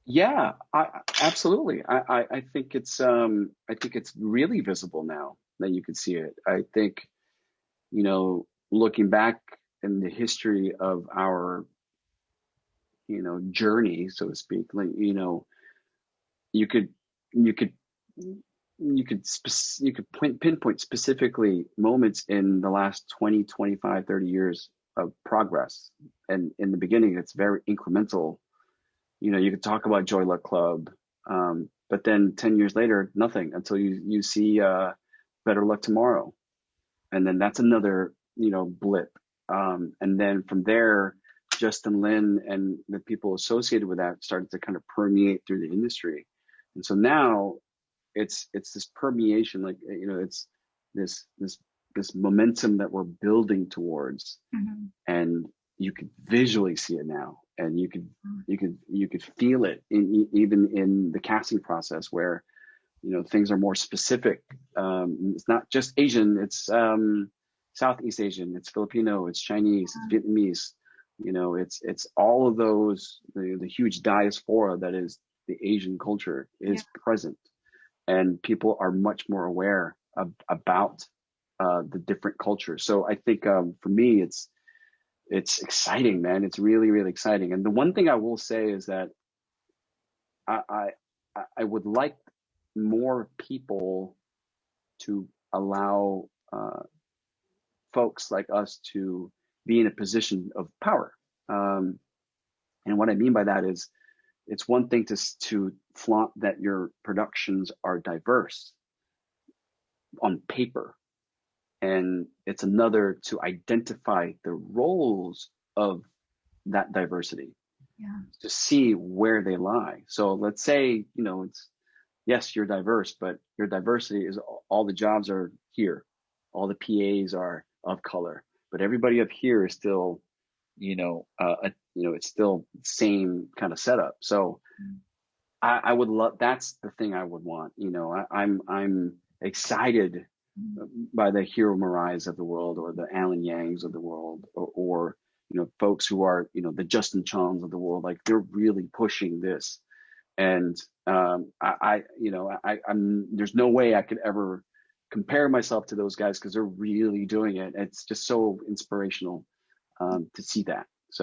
Yeah, absolutely. I think it's really visible now that you can see it. I think, looking back in the history of our, journey, so to speak, like, you could, you could, you could pinpoint specifically moments in the last 20, 25, 30 years of progress. And in the beginning, it's very incremental. You could talk about Joy Luck Club, but then 10 years later, nothing until you see Better Luck Tomorrow. And then that's another, blip. And then from there, Justin Lin and the people associated with that started to kind of permeate through the industry. And so now it's this permeation, like, it's this this momentum that we're building towards, Hmm. and you could visually see it now, and you could feel it even in the casting process, where things are more specific. It's not just Asian, it's Southeast Asian, it's Filipino, it's Chinese, it's Vietnamese. It's all of those, the huge diaspora that is the Asian culture Yeah. is present, and people are much more aware about the different cultures. So I think, for me, it's exciting, man. It's really, really exciting. And the one thing I will say is that I I would like more people to allow folks like us to be in a position of power. Um, and what I mean by that is, it's one thing to flaunt that your productions are diverse on paper, and it's another to identify the roles of that diversity, Yeah. to see where they lie. So let's say, it's, yes, you're diverse, but your diversity is all the jobs are here, all the PAs are of color, but everybody up here is still, it's still same kind of setup. So Mm. I would love, that's the thing I would want. I'm excited by the Hiro Murais of the world, or the Alan Yangs of the world, or folks who are, the Justin Chons of the world. Like, they're really pushing this. And I'm there's no way I could ever compare myself to those guys, because they're really doing it. It's just so inspirational, to see that.